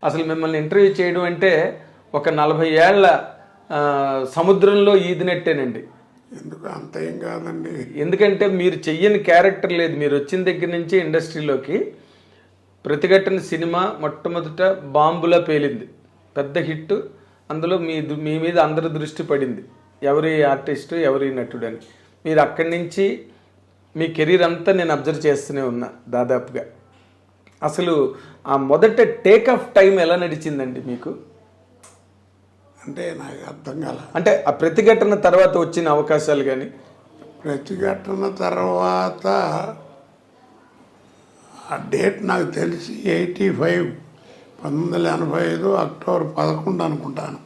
అసలు మిమ్మల్ని ఇంటర్వ్యూ చేయడం అంటే ఒక 40 ఏళ్ల సముద్రంలో ఈదినట్టేనండి. ఎందుకు అంత ఏం కాదండి. ఎందుకంటే మీరు చెయ్యని క్యారెక్టర్ లేదు. మీరు వచ్చిన దగ్గర నుంచి ఇండస్ట్రీలోకి ప్రతిఘటన సినిమా మొట్టమొదట బాంబులా పేలింది, పెద్ద హిట్. అందులో మీ మీద అందరి దృష్టి పడింది, ఎవరి ఆర్టిస్టు ఎవరి నటుడు అని. మీరు అక్కడి నుంచి మీ కెరీర్ అంతా నేను అబ్జర్వ్ చేస్తూనే ఉన్నా దాదాపుగా. అసలు ఆ మొదట టేక్ ఆఫ్ టైం ఎలా నడిచిందండి మీకు? అంటే నాకు అర్థం కాల. అంటే ఆ ప్రతిఘటన తర్వాత వచ్చిన అవకాశాలు కానీ? ప్రతిఘటన తర్వాత ఆ డేట్ నాకు తెలిసి 85, 1985 అక్టోబర్ 11 అనుకుంటాను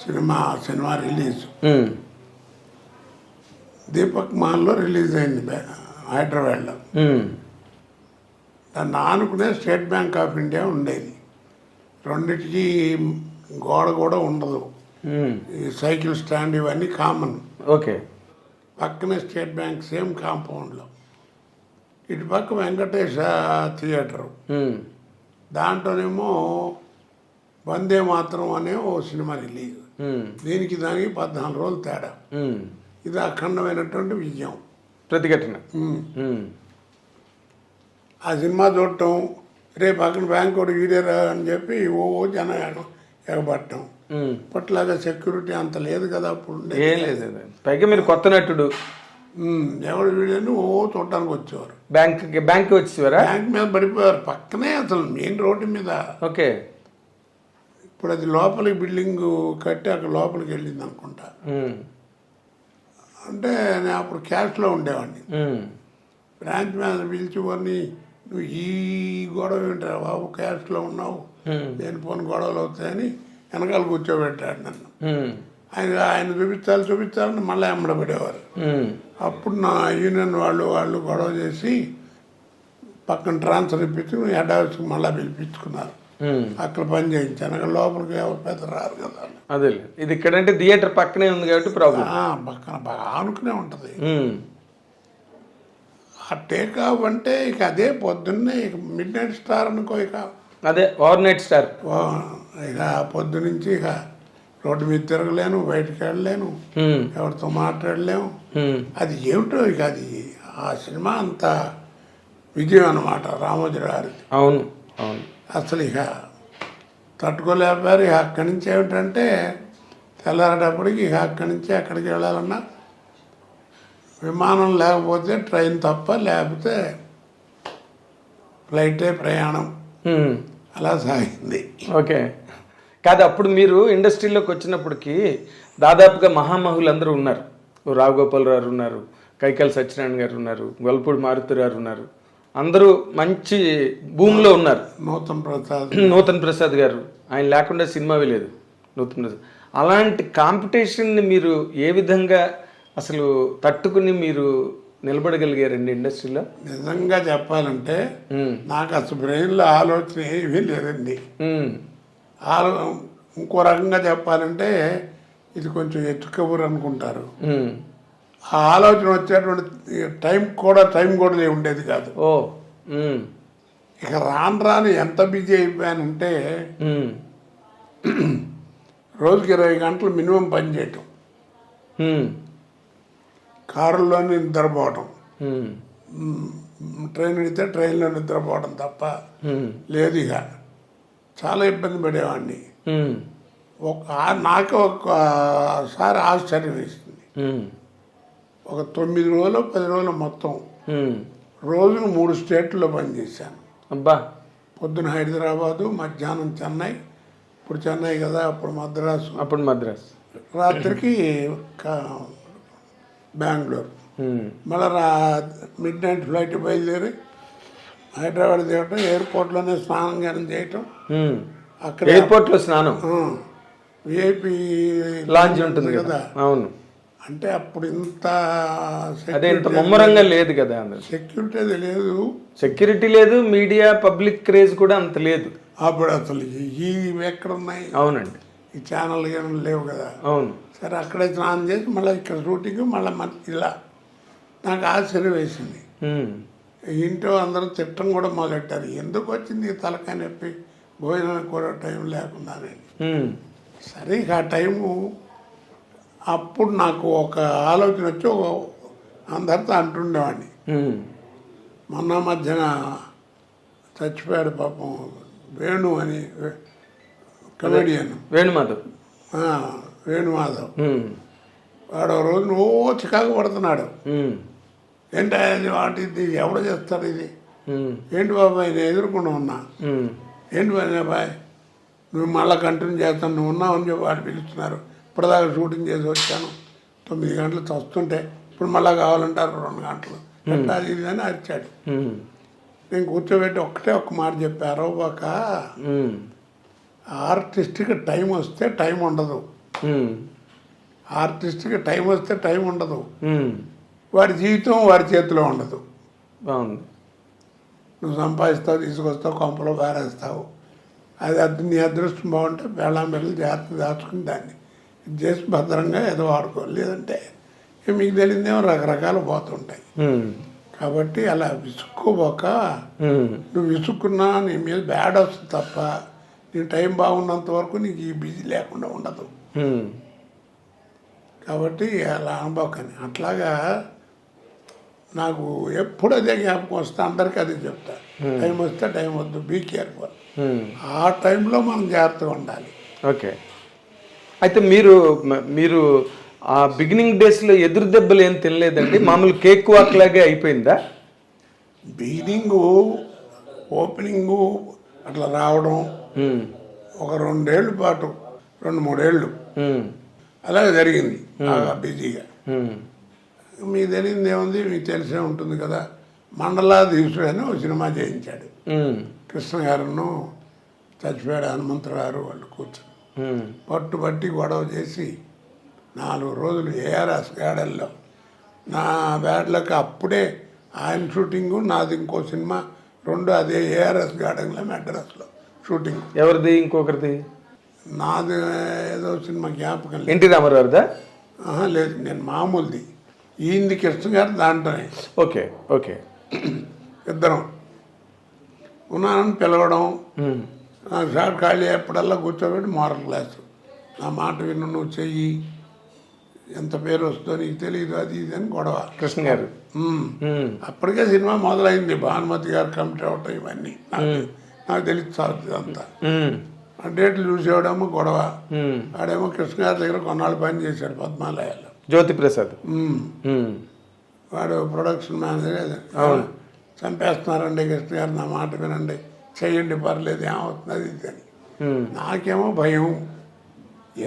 సినిమా రిలీజ్. దీపక్ మాల్లో రిలీజ్ అయింది హైదరాబాద్లో. దాన్ని ఆనుకునే స్టేట్ బ్యాంక్ ఆఫ్ ఇండియా ఉండేది. రెండింటికి గోడ కూడా ఉండదు, ఈ సైకిల్ స్టాండ్ ఇవన్నీ కామన్. ఓకే. పక్కనే స్టేట్ బ్యాంక్ సేమ్ కాంపౌండ్లో. ఇటు పక్క వెంకటేశ థియేటరు, దాంట్లోనేమో వందే మాత్రం అనే ఓ సినిమా రిలీజ్. దీనికి దానికి 14 రోజులు తేడా. ఇది అఖండమైనటువంటి విజయం. ప్రతిఘటన. ఆ సినిమా చూడటం, రేపు అక్కడ బ్యాంక్ ఒకటి వీడేరా అని చెప్పి ఓ జనం ఎగబట్టడం. ఇప్పట్లాగా సెక్యూరిటీ అంత లేదు కదా అప్పుడు. ఏం లేదు, పైగా మీరు కొత్త నటుడు. ఎవడు వీడని ఓ చూడటానికి వచ్చేవారు. బ్యాంక్ వచ్చేవారా? బ్యాంక్ మీద పడిపోయారు, పక్కనే అసలు మెయిన్ రోడ్డు మీద. ఓకే. ఇప్పుడు అది లోపలికి బిల్డింగ్ కట్టి అక్కడ లోపలికి వెళ్ళింది అనుకుంటా. అంటే నేను అప్పుడు క్యాష్లో ఉండేవాడిని. బ్రాంచ్ మేనేజర్ పిలిచివన్నీ, నువ్వు ఈ గొడవ వింటారా బాబు, క్యాష్లో ఉన్నావు, దేని పోని గొడవలు అవుతాయని వెనకాల కూర్చోబెట్టాడు నన్ను. ఆయన చూపించాలని మళ్ళీ ఎమ్మడబడేవారు. అప్పుడు నా యూనియన్ వాళ్ళు గొడవ చేసి పక్కన ట్రాన్స్ఫర్ ఇప్పించి హెడ్ ఆఫీస్కి మళ్ళీ పిలిపించుకున్నారు. అక్కడ పని చేయించాను. అక్కడ లోపలికి ఎవరు పెద్ద రారు కదా. అదే ఇది ఇక్కడంటే థియేటర్ పక్కనే ఉంది కాబట్టి ప్రాబ్లం. పక్కన బాగా ఆనుకునే ఉంటుంది. ఆ టేక్ ఆఫ్ అంటే ఇక అదే పొద్దున్నే ఇక మిడ్ నైట్ స్టార్ అనుకో. ఇక అదే ఓవర్ నైట్ స్టార్. ఇక పొద్దు నుంచి ఇక రోడ్డు మీద తిరగలేను, బయటకు వెళ్ళలేను, ఎవరితో మాట్లాడలేము. అది ఏమిటో ఇక అది ఆ సినిమా అంత విజయం అన్నమాట రామోజీ గారిది. అవును అవును. అసలు ఇక తట్టుకోలేపారు. ఇక అక్కడి నుంచి ఏమిటంటే తెల్లారేటప్పటికి ఇక అక్కడి నుంచి ఎక్కడికి వెళ్ళాలన్నా విమానం లేకపోతే ట్రైన్ తప్ప, లేకపోతే ఫ్లైటే ప్రయాణం. అలా సాగింది. ఓకే. కాదు, అప్పుడు మీరు ఇండస్ట్రీలోకి వచ్చినప్పటికీ దాదాపుగా మహామహులు అందరూ ఉన్నారు. రావుగోపాల్ గారు ఉన్నారు, కైకాల సత్యనారాయణ గారు ఉన్నారు, గొల్పూడి మారుతి గారు ఉన్నారు. అందరూ మంచి భూమిలో ఉన్నారు. నూతన్ ప్రసాద్ గారు, ఆయన లేకుండా సినిమావి లేదు. నూతన్ ప్రసాద్ అలాంటి కాంపిటీషన్ని మీరు ఏ విధంగా అసలు తట్టుకుని మీరు నిలబడగలిగారండి ఇండస్ట్రీలో? నిజంగా చెప్పాలంటే నాకు అసలు బ్రెయిన్లో ఆలోచన ఏమీ లేదండి. ఇంకో రకంగా చెప్పాలంటే ఇది కొంచెం ఎత్తుకబురు అనుకుంటారు. ఆ ఆలోచన వచ్చేటువంటి టైం కూడా ఉండేది కాదు. ఇక రాను ఎంత బిజీ అయిపోయానంటే రోజుకి 20 గంటలు మినిమం పని చేయటం, కారులోనే నిద్రపోవటం, ట్రైన్ ఎడితే ట్రైన్లో నిద్రపోవడం తప్ప లేదు. ఇక చాలా ఇబ్బంది పడేవాడిని. నాకు ఒకసారి ఆశ్చర్యం వేసింది. ఒక 9 రోజులు 10 రోజులు మొత్తం రోజును 3 స్టేట్లో పనిచేశాను. అబ్బా. పొద్దున హైదరాబాదు, మధ్యాహ్నం చెన్నై, ఇప్పుడు చెన్నై కదా, అప్పుడు మద్రాసు, రాత్రికి బెంగళూరు. మళ్ళీ మిడ్ నైట్ ఫ్లైట్ బయలుదేరి హైదరాబాద్ దిగటం, ఎయిర్పోర్ట్లోనే స్నానం చేయటం. అక్కడ ఎయిర్పోర్ట్లో స్నానం, విఐపి లాంజ్ ఉంటుంది కదా. అవును. అంటే అప్పుడు ఇంత ముమ్మరంగా లేదు కదా, సెక్యూరిటీ లేదు, మీడియా పబ్లిక్ క్రేజ్ కూడా అంత లేదు అప్పుడు. అసలు ఇవి ఎక్కడున్నాయి? అవునండి. ఈ ఛానల్ లేవు కదా. అవును. సరే అక్కడే స్నానం చేసి మళ్ళీ ఇక్కడ షూటింగ్, మళ్ళీ ఇలా నాకు ఆశ్చర్యం వేసింది. ఇంట్లో అందరూ తిట్టడం కూడా మొదలెట్టారు. ఎందుకు వచ్చింది తలకాయ నొప్పి, భోజనానికి కూడా టైం లేకుండానండి. ఉమ్, సరే ఇక ఆ టైము అప్పుడు నాకు ఒక ఆలోచన వచ్చి అందరితో అంటుండేవాడిని. ఉమ్, మొన్న మధ్యన చచ్చిపోయాడు పాపం వేణు అని కమెడియన్ వేణుమాధవ్. వేణుమాధవ్. ఉమ్, వాడు ఓ రోజు చికాకు పడుతున్నాడు. ఉమ్, ఏంటి వాటి ఇది ఎవడు చేస్తాడు ఇది, ఉమ్, ఏంటి బాబాయ్ నేను ఎదుర్కొంటూ ఉన్నా, ఉమ్, ఏంటి బాబాయ్ నువ్వు మళ్ళీ కంటిన్యూ చేస్తాను, నువ్వు ఉన్నావు అని చెప్పి వాళ్ళు పిలుస్తున్నారు, ఇప్పటిదాకా షూటింగ్ చేసి వచ్చాను, 9 గంటలు వస్తుంటే ఇప్పుడు మళ్ళీ కావాలంటారు 2 గంటలు, ఎట్లా అది ఇది అని అరిచాడు. ఉమ్, నేను కూర్చోబెట్టి ఒక్క మాట చెప్పి అరవబాక, ఉమ్, ఆర్టిస్ట్కి టైం వస్తే టైం ఉండదు, ఉమ్, ఆర్టిస్ట్కి టైం వస్తే టైం ఉండదు, ఉమ్, వాడి జీవితం వాడి చేతిలో ఉండదు. బాగుంది. నువ్వు సంపాదిస్తావు, తీసుకొస్తావు, కొంపలో పారేస్తావు, అది నీ అదృష్టం బాగుంటే బెళ్ళం బిళ్ళలు జాగ్రత్త దాచుకుని దాన్ని ఇది చేసి భద్రంగా ఏదో వాడుకోవాలి, లేదంటే ఇక మీకు తెలియదేమో రకరకాలు పోతుంటాయి. ఉమ్, కాబట్టి అలా విసుక్కోబోక, ఉమ్, నువ్వు విసుక్కున్నా నీ మీద బ్యాడ్ వస్తుంది తప్ప నీ టైం బాగున్నంత వరకు నీకు ఈ బిజీ లేకుండా ఉండదు. ఉమ్, కాబట్టి అలా అనుభవకని అట్లాగా నాకు ఎప్పుడు అదే జ్ఞాపకం వస్తే అందరికీ అదే చెప్తా, టైం వస్తే టైం వద్దు, బీ కేర్ఫుల్. ఉమ్. ఆ టైంలో మనం జాగ్రత్తగా ఉండాలి. ఓకే. అయితే మీరు ఆ బిగినింగ్ డేస్లో ఎదురు దెబ్బలు ఏం తినలేదండి? మామూలు కేక్ వాక్ లాగే అయిపోయిందా? బిగినింగు ఓపెనింగు అట్లా రావడం ఉమ్, ఒక 2 ఏళ్ళ పాటు 2-3 ఏళ్ళు ఉమ్, అలాగే జరిగింది బాగా బిజీగా. ఉమ్, మీకు తెలియదు ఏముంది, మీకు తెలిసే ఉంటుంది కదా, మండలాధీశుడు అని ఒక సినిమా చేయించాడు. ఉమ్, కృష్ణ గారును చచ్చిపోయాడు హనుమంతరావు గారు వాళ్ళు కూర్చొని ఉమ్, పట్టుబట్టి గొడవ చేసి 4 రోజులు ఏఆర్ఎస్ గార్డెన్లో నా బ్యాడ్లకు అప్పుడే ఆయన షూటింగు, నాది ఇంకో సినిమా 2 అదే ఏఆర్ఎస్ గార్డెన్లో మెడ్రాస్లో షూటింగ్. ఎవరిది? ఇంకొకరిది? నాది ఏదో సినిమా జ్ఞాపకం లేదు. ఎన్టీ రామారావుదా? లేదు, నేను మామూలుది. ఈయనది కృష్ణ గారు దాంట్లోనే. Okay, okay. ఇద్దరం ఉన్నానని పిలవడం, ఉమ్, నాకు షాట్ ఖాళీ అయ్యేప్పుడల్లా కూర్చోబెట్టి మోరల్ క్లాసు, నా మాట విను, నువ్వు చెయ్యి, ఎంత పేరు వస్తుందో నీకు తెలియదు, అది ఇది అని గొడవ. కృష్ణ గారు. ఉమ్, అప్పటికే సినిమా మొదలైంది, భానుమతి గారు కమిటీ అవటం ఇవన్నీ నాకు తెలిసి సాగుతుంది అంతా. ఉమ్, ఆ డేట్లు చూసేవాడేమో గొడవ, ఉమ్. ఆడేమో కృష్ణ గారి దగ్గర కొన్నాళ్ళు పని చేశాడు పద్మాలయాల్లో. జ్యోతి ప్రసాద్. ఉమ్. వాడు ప్రొడక్షన్ మేనేజర్. చంపేస్తున్నారండి కృష్ణ గారు, నా మాట వినండి, చెయ్యండి, పర్లేదు, ఏమవుతుంది ఇది అని. నాకేమో భయం,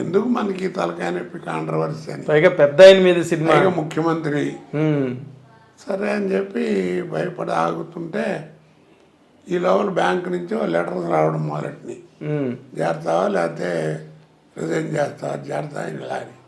ఎందుకు మనకి తలకాయ నొప్పి, కాంట్రవర్సీ అని, పైగా పెద్ద ఆయన మీద సినిమా, పైగా ముఖ్యమంత్రి. ఉమ్, సరే అని చెప్పి భయపడి ఆగుతుంటే ఈ లోపల బ్యాంక్ నుంచి లెటర్స్ రావడం మొదలెట్టినాయి, ఉమ్, చేస్తావా లేకపోతే రిజైన్ చేస్తావా, చేస్తా ఇలా అని.